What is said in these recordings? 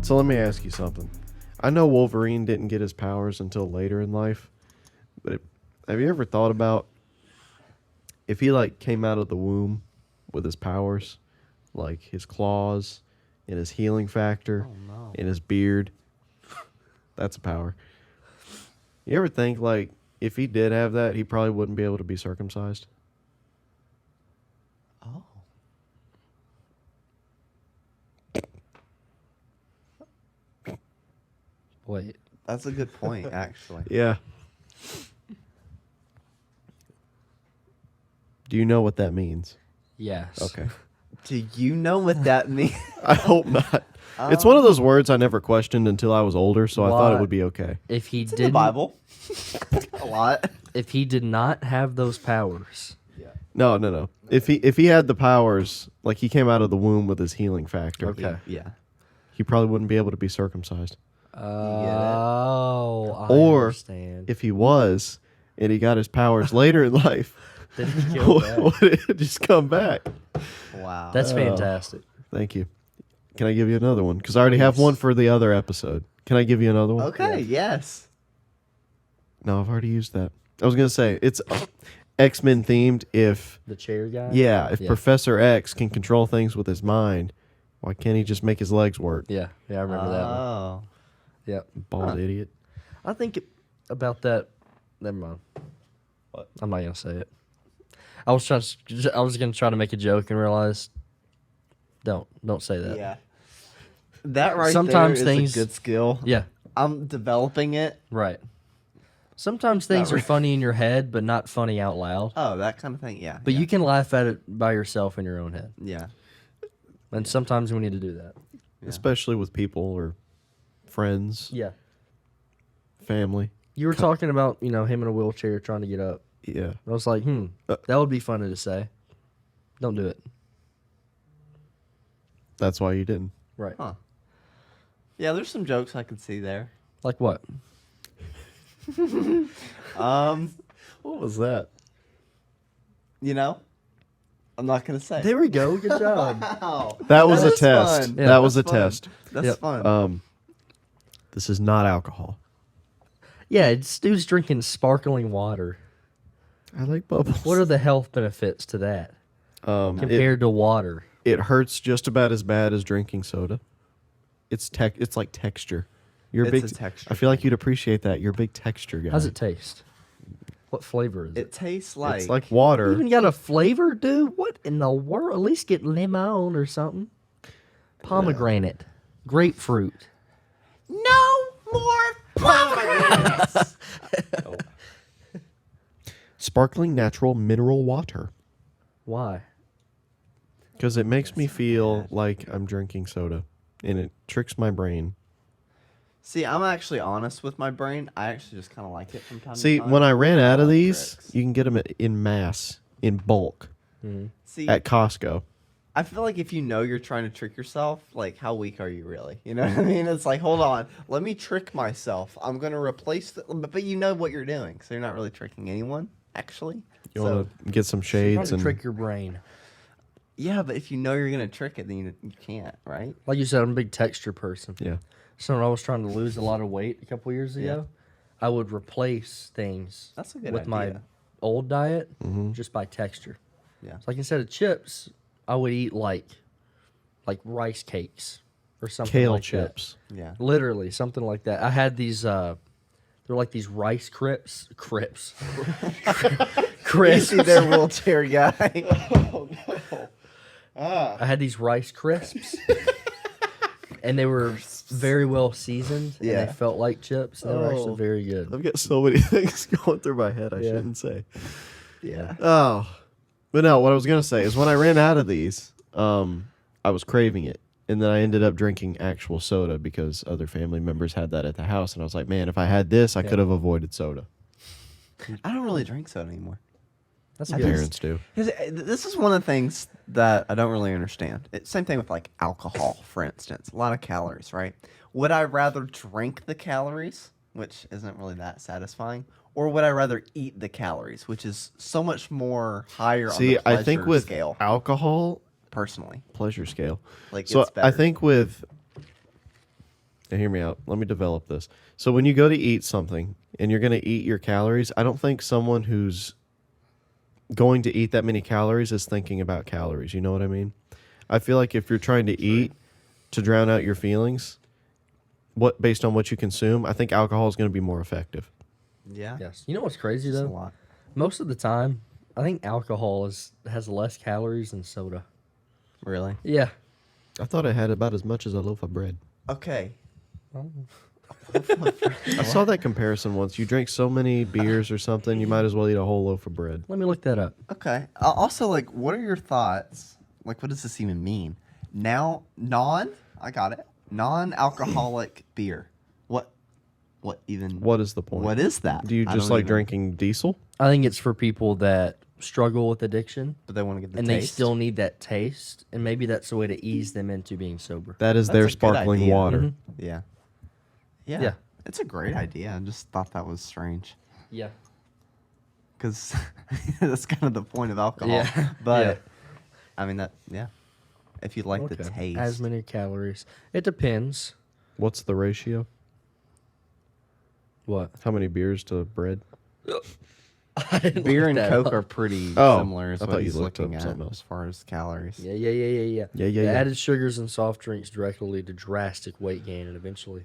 So let me ask you something. I know Wolverine didn't get his powers until later in life, but have you ever thought about if he like came out of the womb with his powers, like his claws and his healing factor and his beard? That's a power. You ever think like if he did have that, he probably wouldn't be able to be circumcised? Oh. Wait. That's a good point, actually. Yeah. Do you know what that means? Yes. Okay. Do you know what that means? I hope not. It's one of those words I never questioned until I was older, so I thought it Why? would be okay. If he It's in did the Bible. A lot. If he did not have those powers, No. If he had the powers, like he came out of the womb with his healing factor, Okay. Yeah. he probably wouldn't be able to be circumcised. oh, I Or understand. if he was, and he got his powers later in life, Then he killed that. would it just come back? Wow. That's fantastic. Thank you. Can I give you another one? Because I already have one for the other episode. Can I give you another one? okay. Yes. No, I've already used that. I was gonna say it's X-Men themed. If The chair guy. if Professor X can control things with his mind, why can't he just make his legs work? Yeah, I remember that one. Oh. Yeah. Bald idiot. I think about that. Never mind. What? I'm not gonna say it. I was gonna try to make a joke and realized, don't say that. Yeah. That right Sometimes there is things- a good skill. Yeah. I'm developing it. Right. Sometimes things are funny in your head, but not funny out loud. Oh, that kind of thing. Yeah. But yeah. you can laugh at it by yourself in your own head. Yeah. And sometimes we need to do that. Especially with people or friends, Yeah. family. You were talking about, him in a wheelchair trying to get up. Yeah. I was like, that would be funny to say. Don't do it. That's why you didn't. Right. Huh. Yeah, there's some jokes I could see there. Like what? What was that? I'm not gonna say. There we go. Good job. Wow. That was a is test. fun. Yeah. That was a That's fun. test. That's Yep. fun. This is not alcohol. Yeah, it's dude's drinking sparkling water. I like bubbles. What are the health benefits to that it, compared to water? it hurts just about as bad as drinking soda. It's like texture. You're It's big. a texture I feel like you'd appreciate that. You're a big texture guy. How's it taste? What flavor is it? It tastes like. It's like water. Even got a flavor, dude? What in the world? At least get lemon or something. Pomegranate. Grapefruit. no more pomegranates. Sparkling natural mineral water. Why? Because it makes me feel like I'm drinking soda, and it tricks my brain. See, I'm actually honest with my brain. I actually just kind of like it from time See, to time. when I ran out of like these, tricks. you can get them in mass, in bulk, See, at Costco. I feel like if you know you're trying to trick yourself, like how weak are you really? You know what I mean? It's like, hold on, let me trick myself. I'm gonna replace but you know what you're doing, so you're not really tricking anyone, actually. You So, want to get some Trying shades to and trick your brain. yeah, but if you know you're gonna trick it, then you can't, right? Like you said, I'm a big texture person. yeah. So when I was trying to lose a lot of weight a couple years ago, I would replace things That's a good with my idea. old diet just by texture. Yeah. So like instead of chips, I would eat like rice cakes or something Kale like chips. Yeah. that. Literally something like that. I had these they're like these rice crips. You Crisps. see their wheelchair guy. I had these rice crisps. And they were very well seasoned. And Yeah. they felt like chips. They were actually very good. I've got so many things going through my head I Yeah. shouldn't say. Yeah. Oh. But no, what I was going to say is when I ran out of these, I was craving it. And then I ended up drinking actual soda because other family members had that at the house. And I was like, man, if I had this, I could have avoided soda. I don't really drink soda anymore. That's I good. just- Parents do. 'Cause this is one of the things that I don't really understand. Same thing with like alcohol, for instance. A lot of calories, right? Would I rather drink the calories, which isn't really that satisfying, or would I rather eat the calories, which is so much more higher See, on the I think pleasure with scale, alcohol, personally. pleasure scale. Like, So it's better. I think with, now hear me out. Let me develop this. So when you go to eat something and you're going to eat your calories, I don't think someone who's going to eat that many calories is thinking about calories. You know what I mean? I feel like if you're trying to eat to drown out your feelings, what based on what you consume, I think alcohol is going to be more effective. Yeah. Yes. You know what's crazy It's a though? lot. Most of the time, I think alcohol has less calories than soda. Really? Yeah. I thought it had about as much as a loaf of bread. Okay. I saw that comparison once. You drink so many beers or something, you might as well eat a whole loaf of bread. Let me look that up. Okay. Also, like, what are your thoughts? Like, what does this even mean? Now, I got it. Non-alcoholic beer. What even? What is the point? What is that? Do you I just don't like even- drinking diesel? I think it's for people that struggle with addiction But they want to get the and taste. they still need that taste, and maybe that's a way to ease them into being sober. That is That's their a good sparkling idea. water. Mhm. Yeah. Yeah. Yeah. It's a great idea. I just thought that was strange. Yeah. Because that's kind of the point of alcohol. Yeah. But, Yeah. I mean, yeah. If you like the taste. As many calories. It depends. What's the ratio? What? How many beers to bread? I didn't Beer look and that Coke up. are pretty Oh, similar is I what thought you he's looked looking up at something else. as far as calories. Yeah. Yeah, The yeah. added sugars and soft drinks directly lead to drastic weight gain and eventually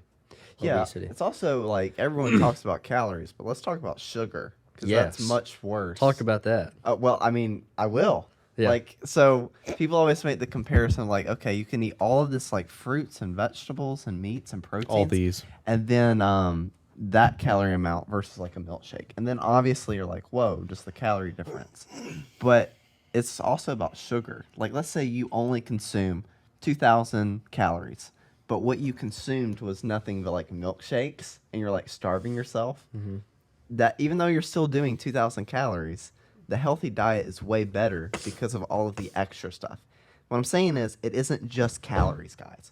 Yeah, obesity. it's also like everyone talks about calories, but let's talk about sugar because that's Yes. much worse. Talk about that. Well, I mean, I will. Yeah. Like, so people always make the comparison, like, okay, you can eat all of this, like fruits and vegetables and meats and proteins, All these. and then that calorie amount versus like a milkshake, and then obviously you're like, whoa, just the calorie difference. But it's also about sugar. Like, let's say you only consume 2,000 calories, but what you consumed was nothing but like milkshakes, and you're like starving yourself. Mm-hmm. That even though you're still doing 2,000 calories, the healthy diet is way better because of all of the extra stuff. What I'm saying is, it isn't just calories, guys.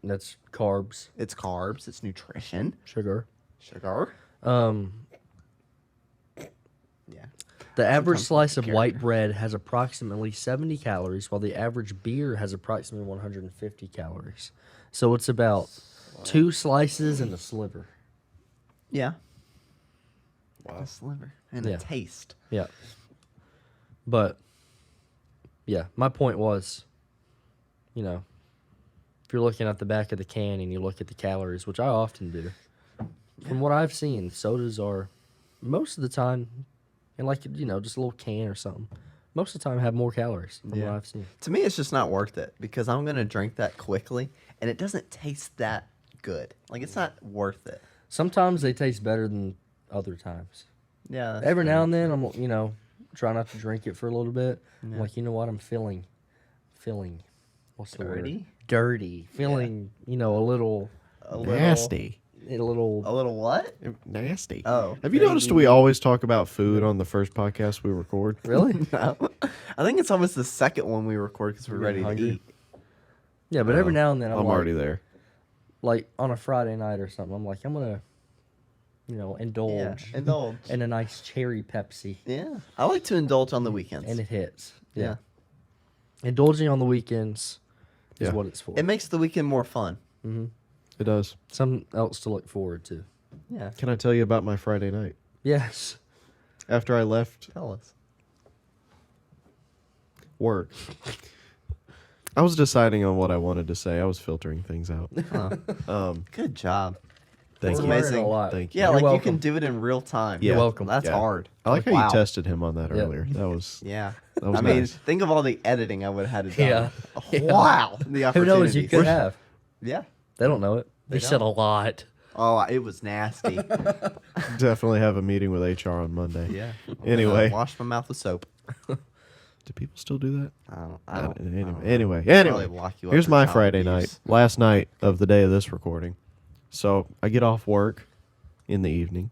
That's carbs, It's carbs, it's nutrition, sugar. sugar. Um, Yeah. the average Sometimes slice of care. white bread has approximately 70 calories, while the average beer has approximately 150 calories. So it's about 2 slices and a sliver. Yeah. A sliver and Yeah. a taste. Yeah. But, yeah, my point was, you know, if you're looking at the back of the can and you look at the calories, which I often do, from what I've seen, sodas are most of the time, and like, you know, just a little can or something, most of the time have more calories from what Yeah. I've seen. To me, it's just not worth it because I'm gonna drink that quickly, and it doesn't taste that good. Like, it's not worth it. Sometimes they taste better than other times. Yeah. that's Every fair. now and then, I'm, you know, try not to drink it for a little bit. I'm Yeah. like, you know what, I'm feeling, what's the word? Dirty? Dirty. Feeling, you know, a little, Nasty. a little. A little what? Nasty. Oh. Have you noticed we always talk about food on the first podcast we record? Really? No. I think it's almost the second one we record because we're You're ready getting to hungry? eat. Yeah, but every now and then I'm I'm, like, already there. like on a Friday night or something, I'm like, I'm gonna, you know, indulge Indulge. in a nice cherry Pepsi, Yeah. I like to indulge on the weekends. and it hits. Yeah. Yeah, indulging on the weekends is Yeah. what it's for. It makes the weekend more fun. Mm-hmm. It does. Something else to look forward to. Yeah. Can I tell you about my Friday night? Yes. After I left Tell us. work, I was deciding on what I wanted to say. I was filtering things out. Good job. Thank That's you. We're learning amazing. a lot. Thank you. Yeah, You're like you welcome. can do it in real time. You're welcome. That's Yeah. hard. I like how Wow. you tested him on that Yeah. earlier. That was Yeah. that was I mean, nice. think of all the editing I would have had to do. Yeah. Yeah. Wow. The Who knows? You opportunities. could have. Yeah. They don't know it. They said a lot. Oh, it was nasty. Definitely have a meeting with HR on Monday. Yeah. Anyway. Wash my mouth with soap. Do people still do that? I don't know. Anyway. Probably lock you up Here's for my child Friday abuse. night. Last night of the day of this recording. So I get off work in the evening.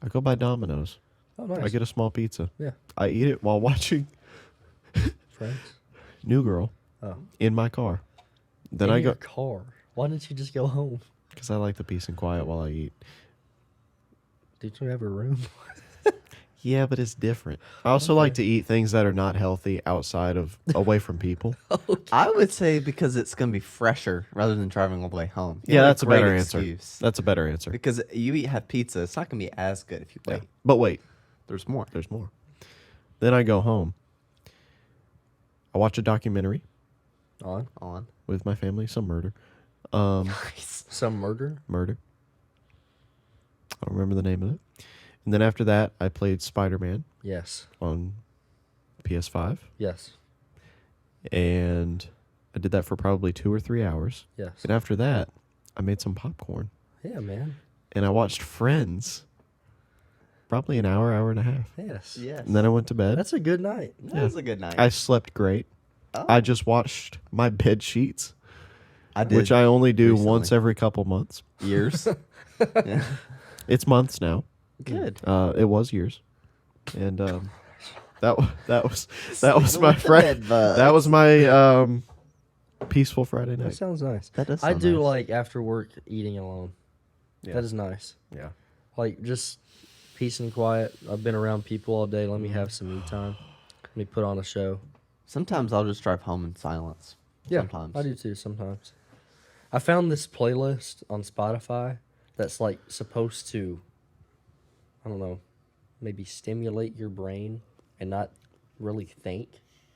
I go by Domino's. Oh, nice. I get a small pizza. Yeah. I eat it while watching Friends. New Girl Oh. in my car. Then In I your go car. Why didn't you just go home? because I like the peace and quiet while I eat. Did you have a room? Yeah, but it's different. I also like to eat things that are not healthy outside of away from people. I would say because it's going to be fresher rather than driving all the way home. You Yeah, have that's a great better answer. excuse. That's a better answer. Because have pizza, it's not going to be as good if you wait. Yeah. But wait, There's more. there's more. Then I go home. I watch a documentary On with my family, some murder. some murder. Murder. I don't remember the name of it. And then after that, I played Spider-Man Yes. on PS5. Yes. And I did that for probably 2 or 3 hours. Yes. And after that, I made some popcorn. Yeah, man. And I watched Friends. Probably an hour, hour and a half. Yes. Yes. And then I went to bed. That's a good night. That was a good night. I slept great. Oh. I just watched my bed sheets, I did. which I only do recently. once every couple months. Years. Yeah. It's months now. Good. It was years, and that was my with the Friday. bed bugs. That was my peaceful Friday That night. sounds nice. That does I sound do nice. like after work eating alone. Yeah. That is nice. Yeah. Like just peace and quiet. I've been around people all day. Let me have some me time. Let me put on a show. Sometimes I'll just drive home in silence. Yeah, Sometimes. I do too. Sometimes. I found this playlist on Spotify that's like supposed to, I don't know, maybe stimulate your brain and not really think,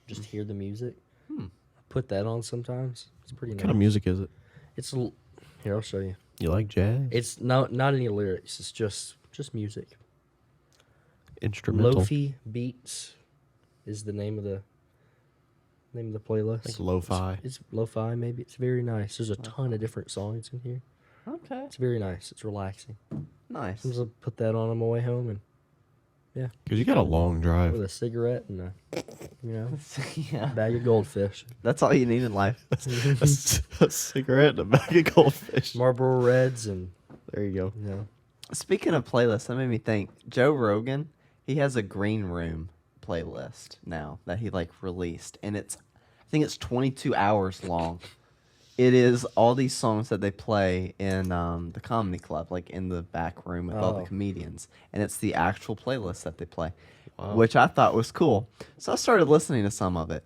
just hear the music. I put that on sometimes. It's pretty What nice. kind of music is it? It's here. I'll show you. You like jazz? It's not any lyrics. It's just music. Instrumental. Lofi Beats is the name of the playlist. Like lo-fi. It's lo-fi maybe. It's very nice. There's a ton of different songs in here. Okay. It's very nice. It's relaxing. Nice. Sometimes I'll put that on my way home and Because you got a long drive. with a cigarette and a Yeah. bag of goldfish. That's all you need in life. a cigarette and a bag of goldfish. Marlboro Reds and There you go. Speaking of playlists, that made me think. Joe Rogan, he has a Green Room playlist now that he released, and I think it's 22 hours long. It is all these songs that they play in the comedy club, like in the back room with all the Oh. comedians, and it's the actual playlist that they play, Wow. which I thought was cool. So I started listening to some of it.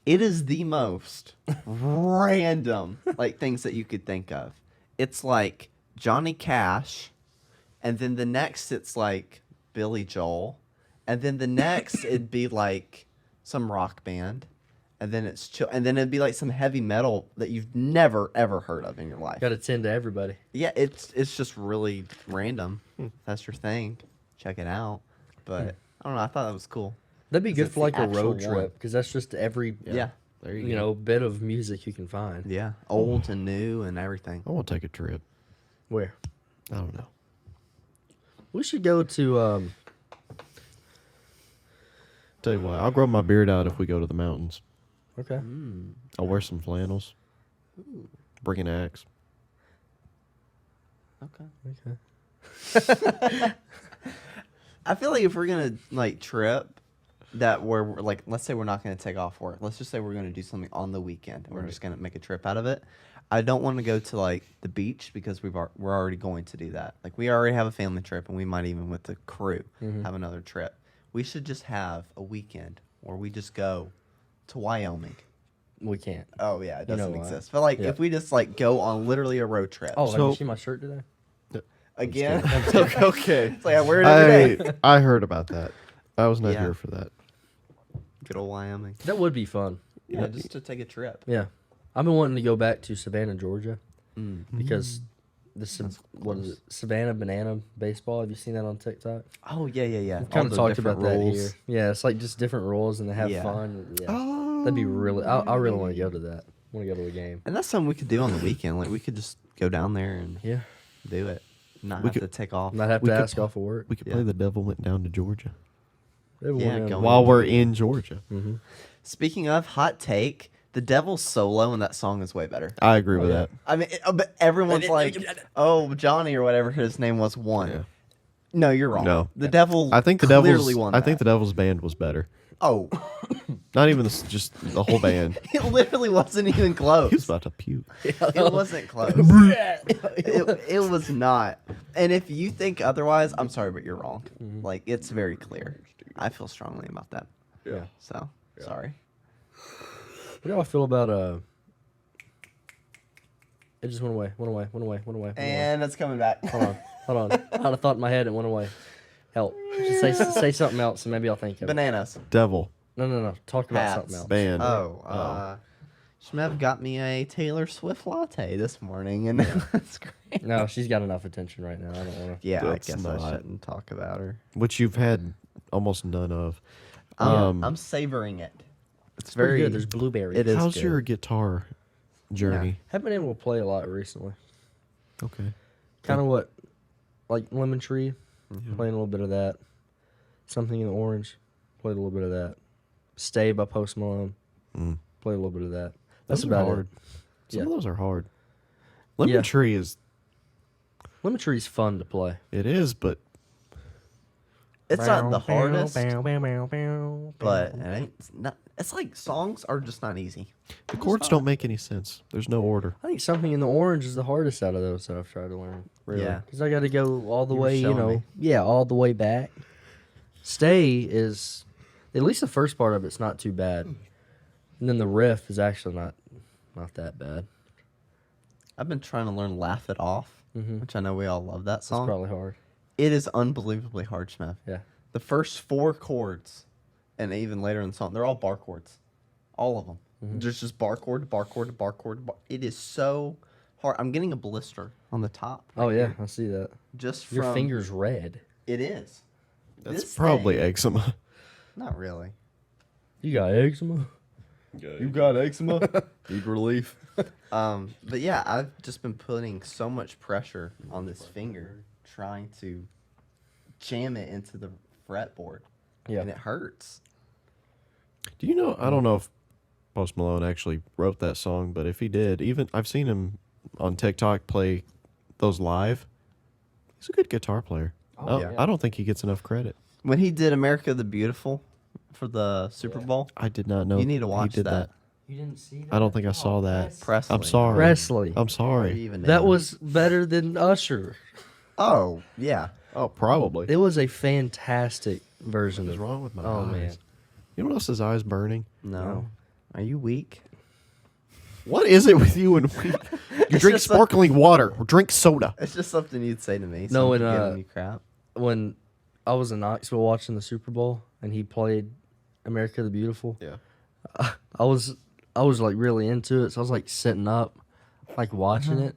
It is the most random things that you could think of. It's like Johnny Cash, and then the next it's like Billy Joel, and then the next it'd be like some rock band, and then it's chill, and then it'd be like some heavy metal that you've never ever heard of in your life. got to tend to everybody. Yeah, it's just really random. If that's your thing, check it out. But I don't know. I thought that was cool. That'd be 'Cause good it's for the like a road actual one. trip because that's just every Yeah. There you you go. know bit of music you can find. Yeah, old and new and everything. I want to take a trip. Where I don't know. we should go to Tell you what, I'll grow my beard out if we go to the mountains. okay. I'll wear some flannels. Bring an axe. Okay. Okay. I feel like if we're gonna trip, that we're let's say we're not gonna take off work. Let's just say we're gonna do something on the weekend, and we're just gonna make a trip out of it. I don't want to go to the beach because we're already going to do that. We already have a family trip, and we might even with the crew have another trip. We should just have a weekend where we just go to Wyoming. We can't. Oh yeah, it You know doesn't why. exist. But Yeah. if we just go on literally a road trip. Oh, have So- you seen my shirt today? again. Okay. It's I wear it every day. I heard about that. I was not Yeah. here for that. Good old Wyoming. That would be fun. Yeah, just to take a trip. Yeah, I've been wanting to go back to Savannah, Georgia, Mm. because what is it? Savannah Banana Baseball. Have you seen that on TikTok? Oh yeah. We've kind of talked about that here. Yeah, it's like just different rules and they have Yeah. fun. Yeah, Oh. that'd be really. I really want to go to that. I want to go to a game. And that's something we could do on the weekend. We could just go down there and Yeah, do it. Not We have could- to take off. not have We to could ask off of work. We could Yeah. play The Devil Went Down to Georgia Yeah, go while we're in Georgia. Mm-hmm. Speaking of hot take, the Devil's solo in that song is way better. I agree with yeah. that. I mean, but everyone's like, "Oh, Johnny or whatever his name was won." Yeah. No, you're wrong. No. The devil. I think the clearly Devil's. won. I think the that. Devil's band was better. Oh, Not even just the whole band. it literally wasn't even close. He was about to puke. It wasn't close. it was not. And if you think otherwise, I'm sorry, but you're wrong. Like, it's very clear. I feel strongly about that. Yeah. So, sorry. What do I feel about It just went away. And it's coming back. Hold on. I had a thought in my head. It went away. Help. Just say something else, and maybe I'll think of it. Bananas. Devil No. Talk about Hats. something else. band. Shmev got me a Taylor Swift latte this morning, and that's great. No, she's got enough attention right now. I don't want to. Yeah, That's I guess not- I shouldn't talk about her. Which you've had almost none of. I'm savoring it. It's Very very good. There's blueberries. It is How's good. your guitar journey? Haven't been able to play a lot recently. Okay. Kind of what, like Lemon Tree, playing a little bit of that. Something in the Orange, played a little bit of that. Stay by Post Malone, played a little bit of that. That's Those are about hard. it. Some Yeah. of those are hard. Lemon Yeah. Tree is. Lemon Tree's fun to play. It is, but It's not the hardest, but but it ain't, it's not. It's like songs are just not easy. the chords don't make any sense. There's no order. I think Something in the Orange is the hardest out of those that I've tried to learn. Really? Yeah. Because I got to go all the You were way, showing me. all the way back. Stay is, at least the first part of it's not too bad. And then the riff is actually not that bad. I've been trying to learn "Laugh It Off," which I know we all love that It's song. probably hard. It is unbelievably hard, Shmev. Yeah. The first 4 chords, and even later in the song, they're all bar chords. All of them. There's just bar chord, bar chord, bar chord. It is so hard. I'm getting a blister on the top. Oh, yeah, I see that. Just from Your finger's red. It is. That's This probably thing- eczema. Not really. You got eczema? You got eczema. Need relief. But yeah, I've just been putting so much pressure on this finger, trying to jam it into the fretboard, Yeah. and it hurts. Do you know? I don't know if Post Malone actually wrote that song, but if he did, even I've seen him on TikTok play those live. He's a good guitar player. yeah. I don't think he gets enough credit. When he did "America the Beautiful" for the Super Bowl, I did not know. you need to he watch did that. You didn't see that? I don't think I saw that. Presley. I'm sorry. Presley. I'm Or sorry. even That him. was better than Usher. Oh yeah. Oh, probably. It was a fantastic version What's of wrong with my Oh, eyes? man. You know what else? His eyes burning. No. Are you weak? What is it with you and we? You drink just a- sparkling water or drink soda. It's just something you'd say to me. No, something and, giving you crap. When I was in Knoxville watching the Super Bowl and he played America the Beautiful. Yeah. I was like really into it, so I was like sitting up, like watching it.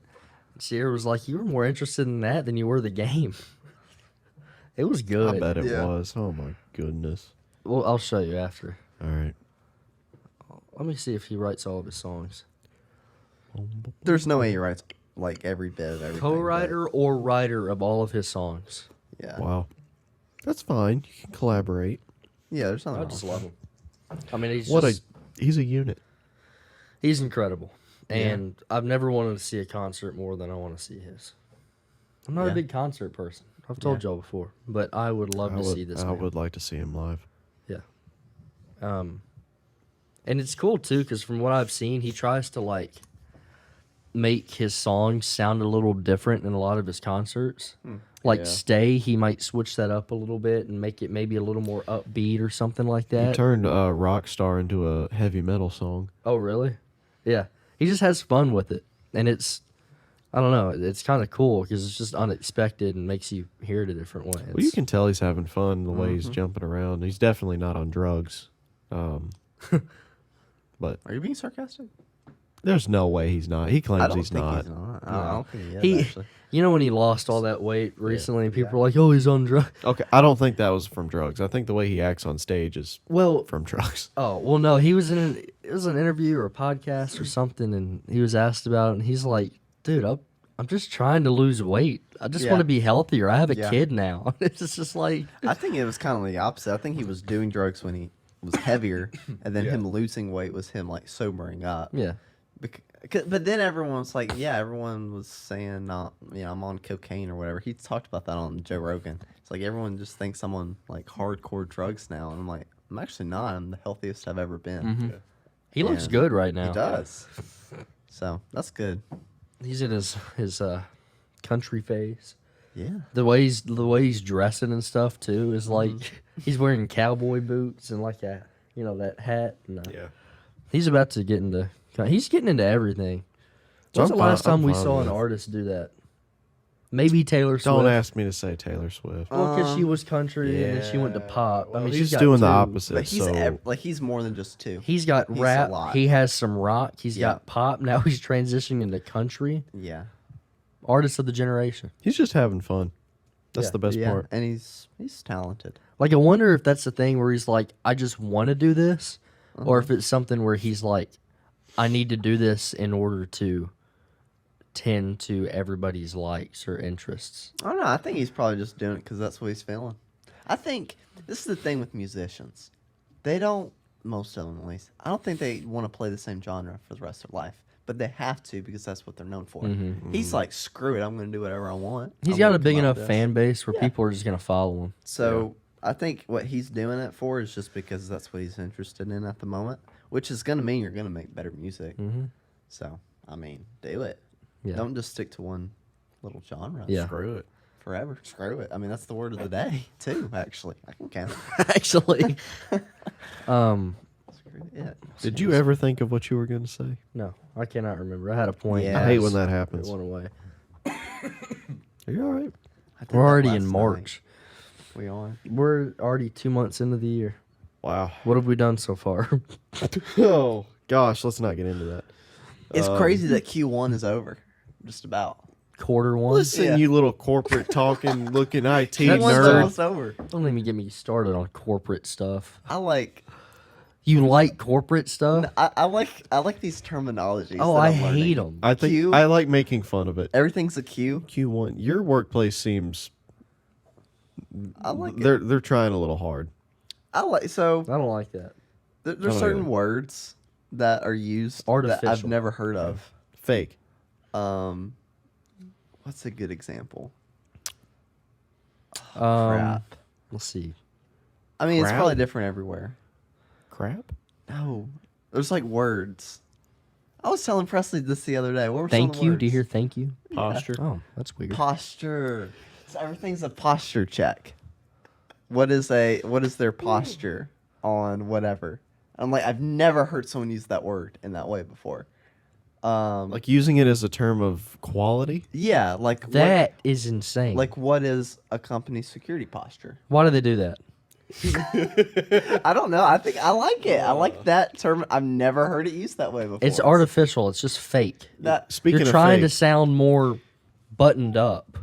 Sierra was like, "You were more interested in that than you were the game." It was good. I bet it Yeah. was. Oh my goodness. Well, I'll show you after. All right. Let me see if he writes all of his songs. There's no way he writes like every bit of everything. Co-writer or writer of all of his songs. but- Yeah. Wow. That's fine. You can collaborate. Yeah. There's nothing. I wrong just with love him. I mean, he's What just, he's a unit. he's incredible, and I've never wanted to see a concert more than I want to see his. I'm not Yeah. a big concert person. I've told Yeah. y'all before, but I would love to see this. I man. would like to see him live. Yeah. And it's cool too, because from what I've seen, he tries to like make his songs sound a little different in a lot of his concerts. Like Yeah. Stay, he might switch that up a little bit and make it maybe a little more upbeat or something like He that. turned Rockstar into a heavy metal song. Oh, really? Yeah. He just has fun with it, and it's, I don't know, it's kind of cool because it's just unexpected and makes you hear it a different way. Well, you can tell he's having fun the way he's jumping around. He's definitely not on drugs. But Are you being sarcastic? there's no way he's not. He I claims don't he's think not. he's not. I don't think he is, He, actually. you know, when he lost all that weight recently, and people were like, "Oh, he's on drugs." Okay, I don't think that was from drugs. I think the way he acts on stage is Well, from drugs. oh well, no, he was it was an interview or a podcast or something, and he was asked about it, and he's like, "Dude, I'm just trying to lose weight. I just Yeah. want to be healthier. I have a Yeah. kid now." It's just like, I think it was kind of the opposite. I think he was doing drugs when he was heavier, and then him losing weight was him like sobering up. yeah, But then everyone was like, yeah, everyone was saying, I'm on cocaine or whatever. He talked about that on Joe Rogan. It's like everyone just thinks I'm on like hardcore drugs now, and I'm like, I'm actually not. I'm the healthiest I've ever been. Mm-hmm. He looks And good right now. He does. So that's good. He's in his country phase. Yeah. The way he's dressing and stuff too is like he's wearing cowboy boots and like that hat. And, Yeah. he's about to get into. He's getting into everything. So When's the last time we fine saw with an it. artist do that? Maybe Taylor Swift. Don't ask me to say Taylor Swift. Well, because she was country and then she went to pop. I mean, he's she's got doing the two. opposite. But he's so he's more than just two. He's got He's a rap. lot. He has some rock. He's Yeah. got pop. Now he's transitioning into country. Yeah. Artist of the generation. he's just having fun. That's Yeah. the best Yeah. part. And he's talented. Like, I wonder if that's the thing where he's like, I just want to do this, or if it's something where he's like, I need to do this in order to tend to everybody's likes or interests. I don't know. I think he's probably just doing it because that's what he's feeling. I think this is the thing with musicians. They don't, most of them at least, I don't think they want to play the same genre for the rest of their life. But they have to because that's what they're known for. He's like, screw it. I'm going to do whatever I want. He's I'm got gonna a big come out enough with this. fan base where Yeah. people are just going to follow him. So I think what he's doing it for is just because that's what he's interested in at the moment, which is going to mean you're going to make better music. Mm-hmm. So, I mean, do it. Yeah. Don't just stick to one little genre. Yeah. Screw it. Forever. Screw it. I mean, that's the word of the day, too, actually. I can count. Actually. Screw it. Did you ever think of what you were going to say? No, I cannot remember. I had a point. Yeah. I hate when Yes. that It happens. went away. Are you all right? I did We're that already last in night. March. We are. We're already 2 months into the year. Wow. What have we done so far? Oh gosh, let's not get into that. It's crazy that Q1 is over. Just about. Quarter one? Listen, Yeah. you little corporate talking, looking IT That's Q1's nerd. almost over. Don't even get me started on corporate stuff. I like. You like corporate stuff? I like these terminologies. Oh, that I I'm hate learning. them. I think Q? I like making fun of it. Everything's a Q. Q1, your workplace seems I like it. they're trying a little hard. I like so. I don't like that. There's Oh, certain yeah. words that are used that I've Artificial. never heard of. Fake. What's a good example? Crap. Let's see. I mean, it's Crap? probably different everywhere. Crap. No, there's like words. I was telling Presley this the other day. What were some of Thank the you. words? Do you hear thank you? Posture. Oh, that's weird. Posture. So everything's a posture check. What is their posture on whatever? I'm like, I've never heard someone use that word in that way before. Like using it as a term of quality. Yeah, like That is insane. what is a company's security posture? why do they do that? I don't know. I think I like it. I like that term. I've never heard it used that way before. It's artificial. It's just fake. That Speaking You're of trying fake, to sound more buttoned up.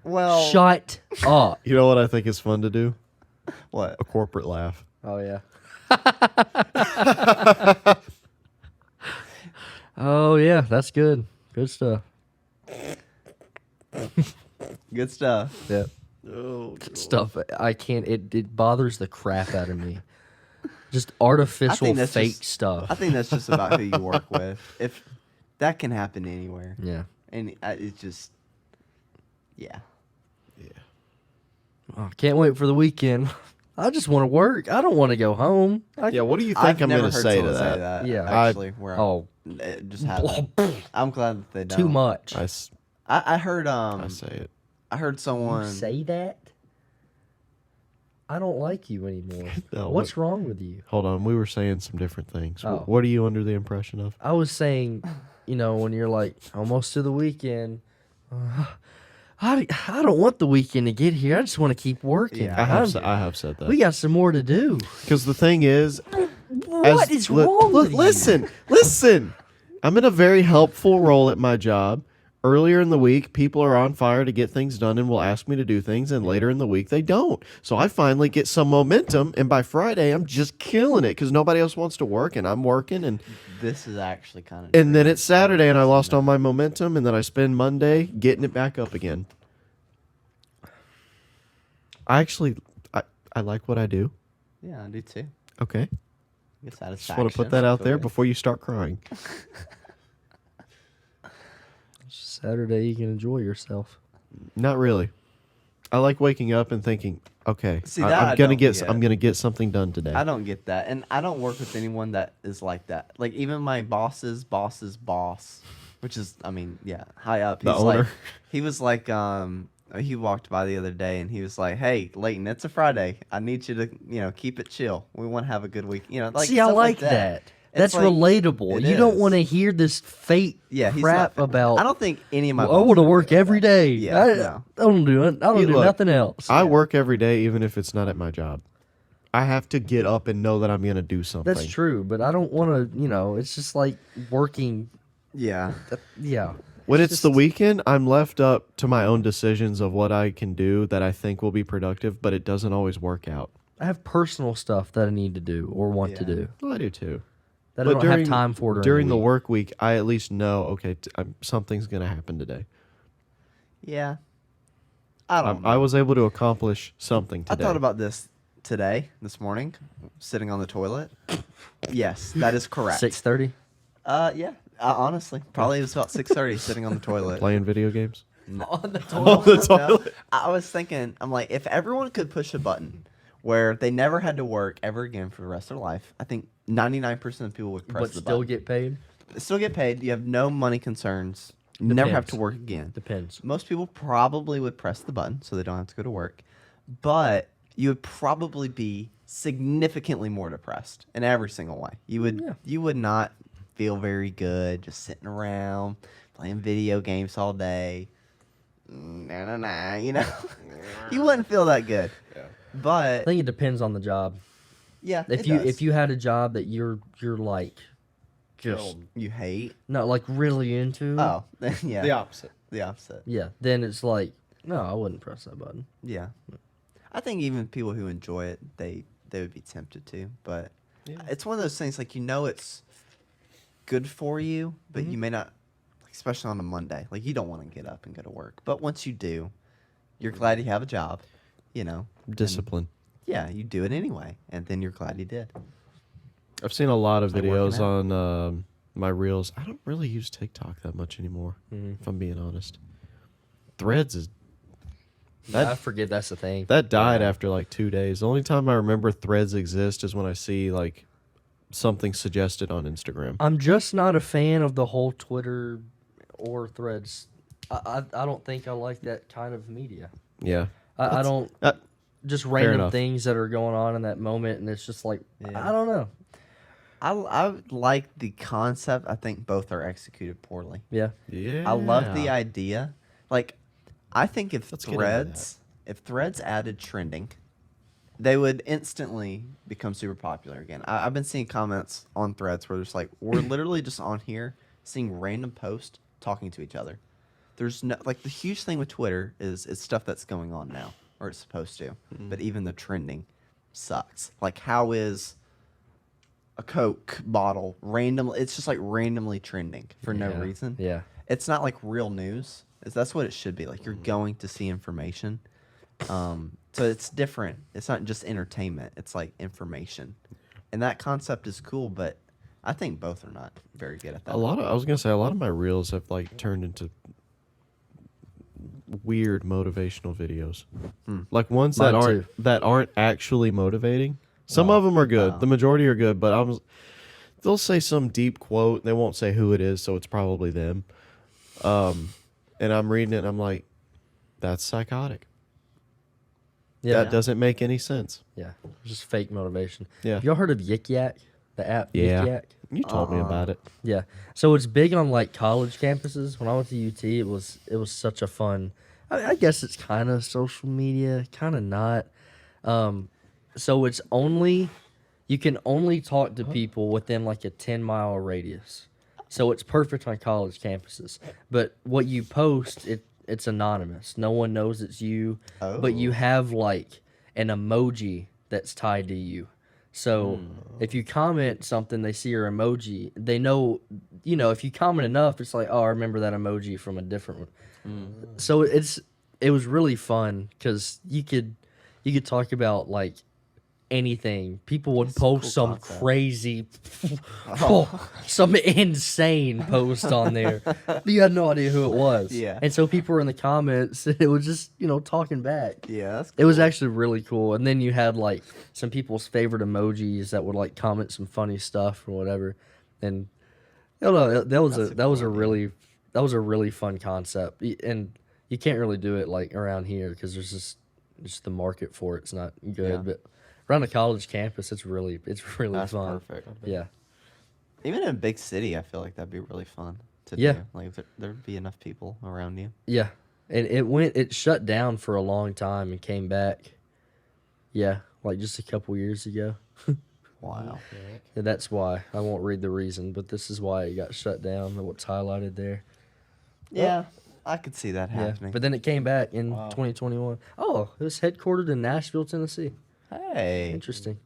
well, Shut up. you know what I think is fun to do? what? A corporate laugh. Oh yeah. Oh yeah, that's good. Good stuff. Good stuff. Yeah. Oh, Stuff. I can't. It bothers the crap out of me. Just artificial that's fake just- stuff. I think that's just about who you work with. If that can happen anywhere, Yeah. and it's just, yeah. Oh, can't wait for the weekend. I just want to work. I don't want to go home. Yeah, what do you think I've I'm never going to heard say to someone say that? Yeah. actually, where Oh, it just happened. I'm glad that they don't. too much. I heard I say it. I heard someone Say that. I don't like you anymore. No, What's wrong with you? Hold on, we were saying some different things. Oh. What are you under the impression of? I was saying, when you're like almost to the weekend, I don't want the weekend to get here. I just want to keep working. Yeah. I have said that. We got some more to do. Because the thing is, What is wrong with you? Listen. I'm in a very helpful role at my job. Earlier in the week, people are on fire to get things done and will ask me to do things, and later in the week, they don't. So I finally get some momentum, and by Friday, I'm just killing it because nobody else wants to work, and I'm working, and this is actually kind of then it's Saturday, and I lost all my momentum, and then I spend Monday getting it back up again. I like what I do. Yeah, I do too. Okay. Get satisfaction. Just want to put that out Feel there good. before you start crying. Saturday, you can enjoy yourself. Not really. I like waking up and thinking, okay, See, that I I'm gonna don't get get. I'm gonna get something done today. I don't get that, and I don't work with anyone that is like that. Like even my boss's boss's boss, which is, I mean, yeah, high up. The He's owner. like, he was like, he walked by the other day, and he was like, "Hey, Leighton, it's a Friday. I need you to, keep it chill. We want to have a good week. Like See, I stuff like that. that. It's That's like- relatable. it You don't is. want to hear this fake Yeah, he's crap not, about. I don't think any of my. I want to bosses work are like every that. day. Yeah, no. I don't do it. I don't You do look, nothing else. I work every day, even if it's not at my job. I have to get up and know that I'm gonna do something. That's true, but I don't want to. It's just like working. Yeah, Yeah. When it's just- the weekend, I'm left up to my own decisions of what I can do that I think will be productive, but it doesn't always work out. I have personal stuff that I need to do or want to Yeah. do Well, I do too. that I don't have time for during the week. work week. I at least know, okay, something's gonna happen today. yeah. I don't. I know. was able to accomplish something I today. thought about this this morning, sitting on the toilet. Yes, that is correct. 6:30. Yeah. Honestly, probably it was about 6:30, sitting on the toilet. playing video games. On the On the No, toilet. I was thinking, I'm like, if everyone could push a button where they never had to work ever again for the rest of their life, I think 99% of people would press But the still button. get paid. Still get paid. You have no money concerns. You never have to Depends. work again. Depends. Most people probably would press the button so they don't have to go to work, but you would probably be significantly more depressed in every single way. Yeah. You would not feel very good just sitting around playing video games all day. You wouldn't feel that good. I But think it depends on the job. yeah, If you had a job that you're like just you hate, not like really into, oh yeah, opposite. the opposite. yeah, then it's like no, I wouldn't press that button. Yeah, I think even people who enjoy it, they would be tempted to. But it's one of those things like it's good for you, but you may not, especially on a Monday. Like you don't want to get up and go to work, but once you do, you're glad you have a job. and Discipline. yeah, you do it anyway, and then you're glad you did. I've seen a lot of Like working videos out. on my reels. I don't really use TikTok that much anymore, if I'm being honest. Threads is I forget that's the thing. that died after like 2 days. The only time I remember Threads exist is when I see like something suggested on Instagram. I'm just not a fan of the whole Twitter or Threads. I don't think I like that kind of media. Yeah, I don't uh, just random enough. things that are going on in that moment, and it's just like Yeah. I don't know. I like the concept. I think both are executed poorly. Yeah, yeah. I love the idea. Like, I think if Let's get into that. Threads added trending, they would instantly become super popular again. I've been seeing comments on Threads where there's like, we're literally just on here seeing random posts talking to each other. There's no like the huge thing with Twitter is it's stuff that's going on now, or it's supposed to. But even the trending sucks. Like, how is a Coke bottle randomly? It's just like randomly trending for no Yeah. reason. Yeah. It's not like real news. That's what it should be. Like, you're going to see information. So it's different. It's not just entertainment. It's like information, and that concept is cool. But I think both are not very good at that. I was gonna say a lot of my reels have like turned into weird motivational videos, like ones that Mine aren't too. that aren't actually motivating. Some of them are good. Wow. The majority are good, but they'll say some deep quote. They won't say who it is, so it's probably them. And I'm reading it, and I'm like, that's psychotic. Yeah. That doesn't make any sense. Yeah. Just fake motivation. Yeah. Have y'all heard of Yik Yak? The app Yeah. Yik Yak? You told me about it. Yeah. So it's big on like college campuses. When I went to UT, it was such a fun. I guess it's kind of social media, kind of not. So it's only you can only talk to people within like a 10-mile radius. So it's perfect on college campuses. But what you post, it's anonymous. No one knows it's you. But you have like an emoji that's tied to you. So if you comment something, they see your emoji. They know, if you comment enough, it's like, oh, I remember that emoji from a different one. So it was really fun because you could talk about like anything. People would It's a post cool some concept. crazy, some insane post on there. But you had no idea who it was. Yeah. And so people were in the comments. It was just talking back. Yeah, that's It was actually really cool. And then you had like some people's favorite emojis that would like comment some funny stuff or whatever. And I don't know, That's a that was a cool idea. really fun concept. And you can't really do it like around here because there's just the market for it's not good. Yeah. But around a college campus, it's really That's fun. perfect. Yeah. Even in a big city, I feel like that'd be really fun to Yeah. do. Like there'd be enough people around you. Yeah. And it shut down for a long time and came back. Yeah, like just a couple years ago. Wow. And that's why. I won't read the reason, but this is why it got shut down and what's highlighted there. Yeah, I could see that Yeah. happening. But then it came back in Wow. 2021. Oh, it was headquartered in Nashville, Tennessee. Hey, Interesting.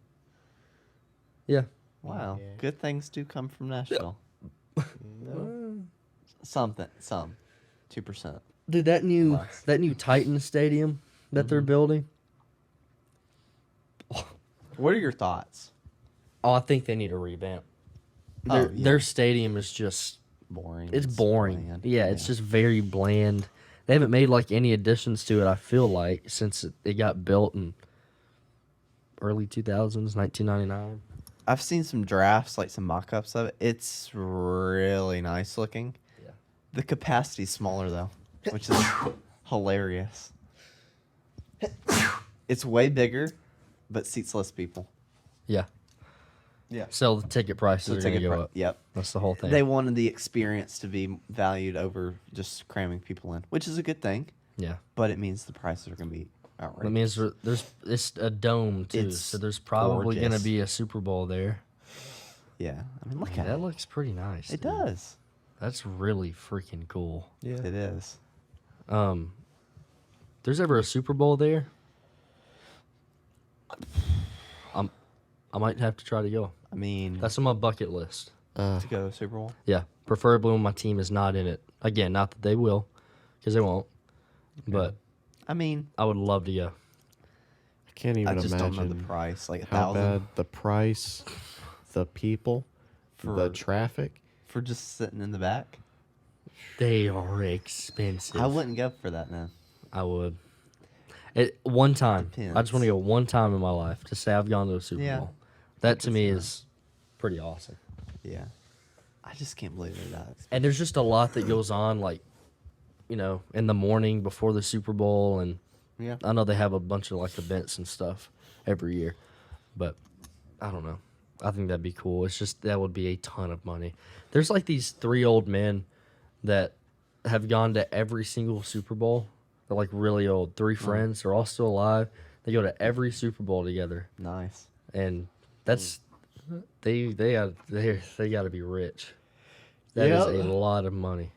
Yeah. wow, Yeah. good things do come from Nashville. No. Some 2%. Dude, that new Titan stadium that they're building. What are your thoughts? Oh, I think they need a revamp. Oh, Their stadium is just Boring. it's boring. bland. Yeah, it's just very bland. They haven't made like any additions to it, I feel like, since it got built in early 2000s, 1999. I've seen some drafts, like some mock-ups of it. It's really nice looking. Yeah. The capacity's smaller though, which is hilarious. It's way bigger, but seats less people. Yeah. Yeah. So the ticket prices are going to go up. Yep. That's the whole thing. They wanted the experience to be valued over just cramming people in, which is a good thing, yeah. but it means the prices are going to be outrageous. That means it's a dome too, It's so there's probably going to gorgeous. be a Super Bowl there. Yeah. I mean, look Yeah, at that it. looks pretty nice. It dude. does. That's really freaking cool. Yeah. It is. There's ever a Super Bowl there? I might have to try to go. I mean, That's on my bucket list. to go to Super Bowl. Yeah, preferably when my team is not in it. Again, not that they will, because they won't. But I mean, I would love to go. I can't even I just don't imagine know the price. Like how 1,000 bad the price, the people, the For- traffic. for just sitting in the back. They are expensive. I wouldn't go for that now. I would. One time. I just want to Depends. go one time in my life to say I've gone to a Super Yeah. Bowl. That to could me see that. is pretty awesome. Yeah. I just can't believe they're that expensive. And there's just a lot that goes on, like, in the morning before the Super Bowl. And Yeah. I know they have a bunch of, like, events and stuff every year. But I don't know. I think that'd be cool. It's just, that would be a ton of money. There's, like, these 3 old men that have gone to every single Super Bowl. They're, like, really old. 3 friends. They're all still alive. They go to every Super Bowl together. Nice. And that's they got to be rich. That is Yeah. a lot of money.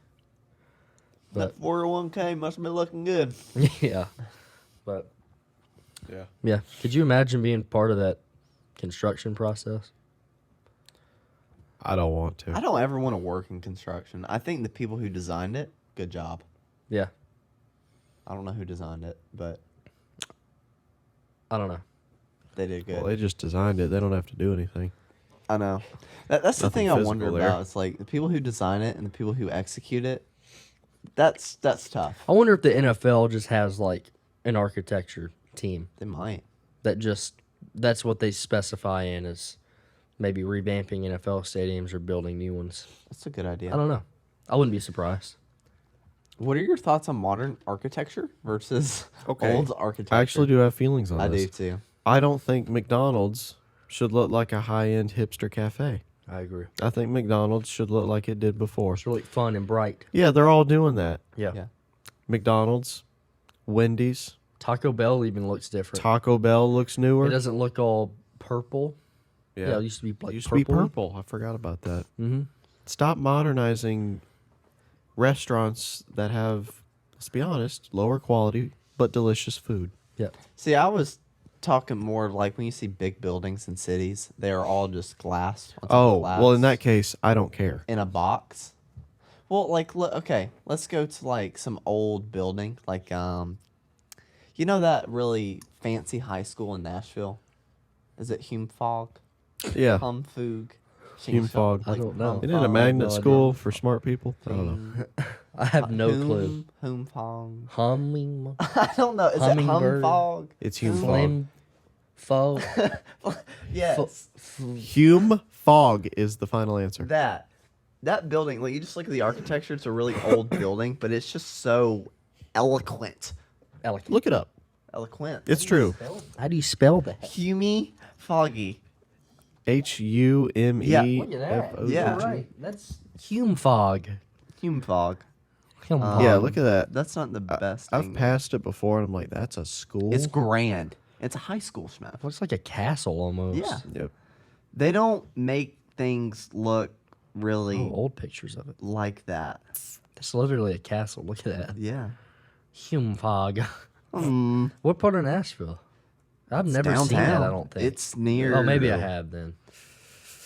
But That 401k must be looking good. yeah, but Yeah. yeah, could you imagine being part of that construction process? I don't want to. I don't ever want to work in construction. I think the people who designed it, good job. Yeah, I don't know who designed it, but I don't know. they did good. Well, they just designed it. They don't have to do anything. I know. That's the Nothing thing I wonder physical there. about. It's like the people who design it and the people who execute it. That's tough. I wonder if the NFL just has like an architecture team They might. that's what they specify in as maybe revamping NFL stadiums or building new ones. That's a good idea. I don't know. I wouldn't be surprised. What are your thoughts on modern architecture versus Okay. old architecture? I actually do have feelings on I this. do too. I don't think McDonald's should look like a high-end hipster cafe. I agree. I think McDonald's should look like it did before. It's really fun and bright. Yeah, they're all doing that. Yeah. Yeah. McDonald's, Wendy's, Taco Bell even looks different. Taco Bell looks newer. It doesn't look all purple. Yeah, it used to be like It used purple. to be purple. I forgot about that. Mm-hmm. Stop modernizing restaurants that have, let's be honest, lower quality but delicious food. Yeah. See, I was talking more of like when you see big buildings in cities, they are all just glass. on top of Oh, glass well, in that case, I don't care. in a box. Well, like okay, let's go to like some old building, like you know that really fancy high school in Nashville. Is it Humfog? Yeah, Humfug? Humfog. I don't know. Isn't it a Humfog. magnet no idea. school for smart people? I don't know. I have no clue. Humfog. Humming, I don't know. Is it Hummingbird. Humfog? It's Hume Fog. flame, fog. Yes. Hume Fog is the final answer. That building, like you just look at the architecture, it's a really old building, but it's just so eloquent. Elegant. Look it up. Eloquent. It's true. How do you spell that? Humy Foggy. Hume. Yeah. Look at that. F-O-G. Yeah. You're right. That's Hume fog. Humfog. Hume fog. Yeah, look at that. That's not the best I've thing. passed it before, and I'm like, that's a school. It's grand. It's a high school, Schmatt. Looks like a castle almost. Yeah. Yep. They don't make things look really Oh, old pictures of it. like that. It's literally a castle. Look at that. Yeah. Hume fog. Mm, What part of Nashville? I've it's never seen that. I don't think. It's near. Oh, maybe I have then.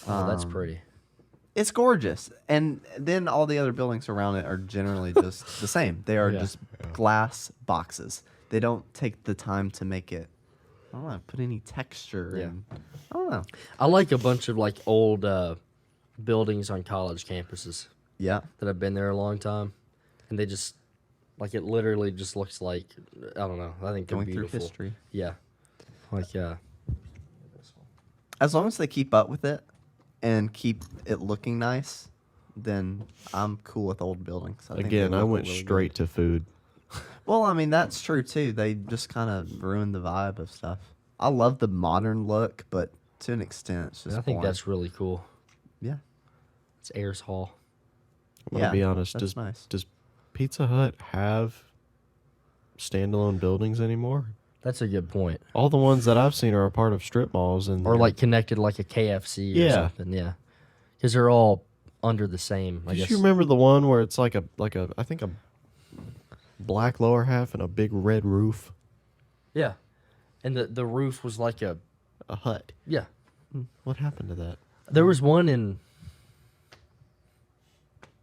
Oh, that's Um, pretty. It's gorgeous, and then all the other buildings around it are generally just the same. They are Yeah. just glass boxes. They don't take the time to make it. I don't know. Put any texture. Yeah. And, I don't know. I like a bunch of like old buildings on college campuses Yeah. that have been there a long time, and they just like it literally just looks like I don't know. I think they're Going through beautiful. history. Yeah, like As long as they keep up with it and keep it looking nice, then I'm cool with old buildings. I think they Again, I look went really straight to food. good. Well, I mean that's true too. They just kind of ruin the vibe of stuff. I love the modern look, but to an extent, it's just. I think boring. that's really cool. Yeah. It's Ayers Hall. I'm gonna Yeah, be honest. that's nice. Does Pizza Hut have standalone buildings anymore? That's a good point. All the ones that I've seen are a part of strip malls and Or like connected like a KFC or Yeah. something. Yeah, because they're all under the same. I Do guess. you remember the one where it's like a I think a black lower half and a big red roof? Yeah, and the roof was like a A hut. yeah. What happened to that? There was one in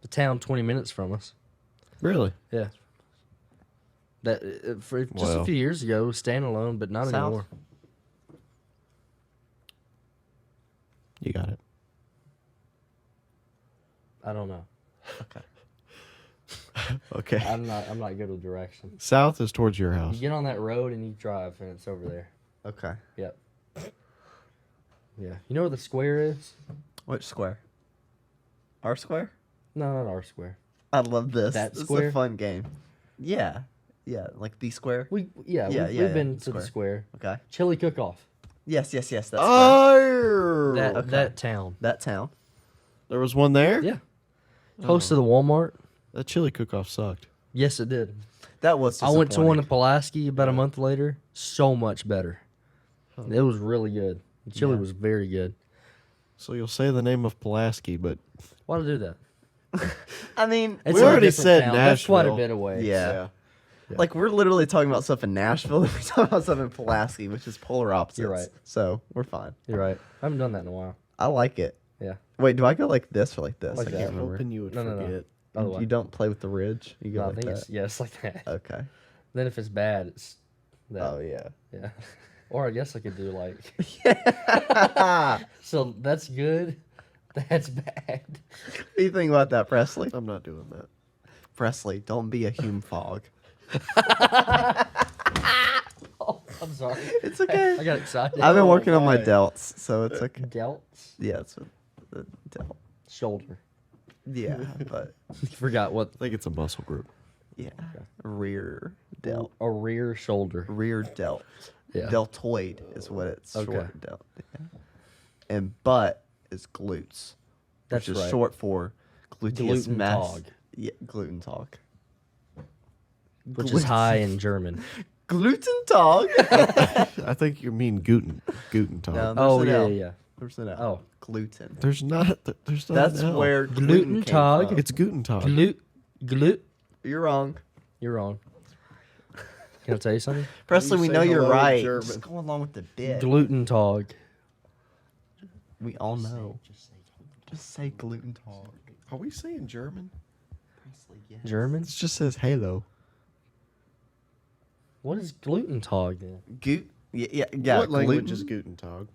the town 20 minutes from us. Really? Yeah. That for just a Well. few years ago, it was standalone, but not South? anymore. You got it. I don't know. Okay. I'm not good with directions. South is towards your You house. get on that road and you drive, and it's over there. Okay. Yep. Yeah. You know where the square is? Which square? Our square? No, not our square. I love this. That This is square? a fun game. Yeah. Yeah, like the square. Yeah, Yeah, we've been the to the square. Okay. Chili cook-off. Yes. That's Oh, That town. that town. there was one there. Yeah. Close to the Walmart. That chili cook-off sucked. Yes, it did. That was. I went to one in disappointing. Pulaski about a month later. So much better. It was really good. The chili Yeah. was very good. So you'll say the name of Pulaski, but Why to do that? I mean, It's We in a already different said town. That's quite a Nashville. bit away. yeah. Like we're literally talking about stuff in Nashville, and we're talking about stuff in Pulaski, which is polar opposites. You're right. So we're fine. You're right. I haven't done that in a while. I like it. Yeah. Wait, do I go like this or like this? Like I that. can't remember. hoping you would No, no, no. forget. Other way. You don't play with the ridge. You go No, I like think that. it's like that. Okay. Then if it's bad, it's that. Oh yeah. Yeah. Or I guess I could do like. So that's good. That's bad. What do you think about that, Presley? I'm not doing that. Presley, don't be a Hume Fog. Oh, I'm sorry. It's okay. I got excited. I've been working on my my delts, so it's okay. delts Yeah, it's the delt. shoulder. Yeah, but You forgot what I think it's a muscle group. yeah, rear delt, a rear shoulder. rear delt, Yeah. deltoid is what it's Okay. short delt. Yeah. And butt is glutes, That's which is right. short for gluteus Gluten mass. tog. Yeah, gluten talk. Which is high in German. Gluten tog. I think you mean Guten Tag. No. Oh There's an yeah, L. yeah. There's an L. Oh. Gluten. There's not. There's not. That's an L. where Gluten gluten came tog. from. It's Guten Tag. Glut. You're wrong. You're wrong. Can I tell you something? Presley, You we say know you're hello in right. German. Just go along with the bit. Gluten tog. We all know. Just say gluten tog. Are we saying German? Presley, yes. German? It just says halo. What is gluten tog then? Yeah, what language gluten? is Guten Tag?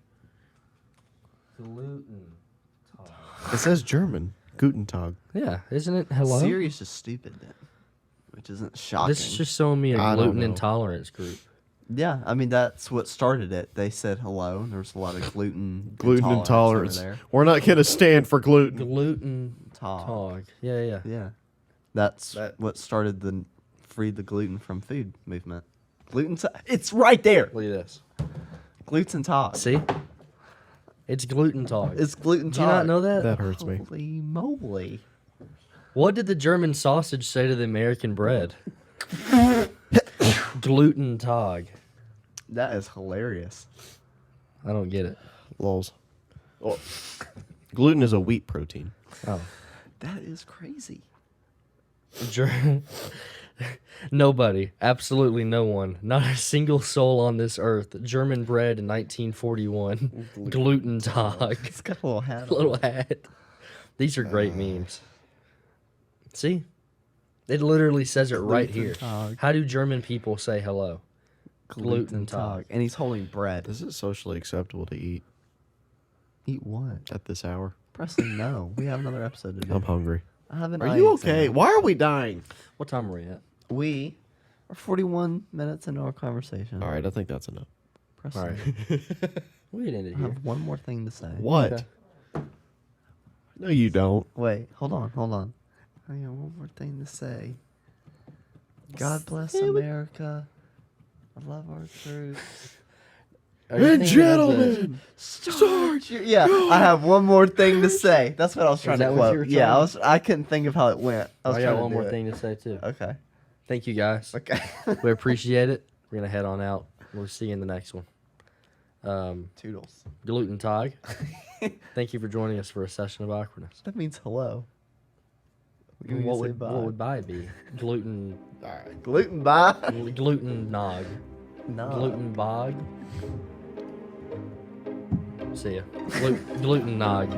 Gluten. It says German. Guten Tag. Yeah, isn't it? Hello. Siri's just stupid then, which isn't shocking. This is just showing me a I don't gluten know. intolerance group. Yeah, I mean that's what started it. They said hello, and there was a lot of gluten Intolerance. over there. We're not going to stand for gluten. Gluten Tog. tog. Yeah, yeah. Yeah, that's That- what started the free the gluten from food movement. It's right there. Look at this. Gluten tog. See? It's gluten tog. It's gluten Do you not know that? That hurts me. Holy moly! What did the German sausage say to the American bread? Gluten tog. That is hilarious. I don't get it. Lols. Well, gluten is a wheat protein. Oh. That is crazy. Ger- Nobody, absolutely no one, not a single soul on this earth. German bread in 1941. Gluten tog. It's got a little hat. Little hat. These are great memes. See? It literally says it right Gluten here. tog. How do German people say hello? Gluten tog. And he's holding bread. Is it socially acceptable to eat Eat what? at this hour? Preston, no. We have another episode to do. I'm hungry. I have an Are eye you exam. okay? Why are we dying? What time are we at? We are 41 minutes into our conversation. All right, I think that's enough. Preston, All right. We ended I here. have one more thing to say. What? Okay. No, you don't. Wait, hold on. I have one more thing to say. God bless America. I love our troops. Are you And thinking of the- gentlemen, start. Yeah, I have one more thing to say. That's what I was trying that to what you quote. were Yeah, trying I couldn't think of how it went. I was I trying got to one do more it. thing to say too. Okay. Thank you guys. Okay. We appreciate it. We're gonna head on out. We'll see you in the next one. Toodles. Gluten tog. Thank you for joining us for a session of awkwardness. That means hello. You What say would bye. what would bye be? Gluten Gluten bye? gluten nog. No. Gluten bog. See ya. Gluten nog.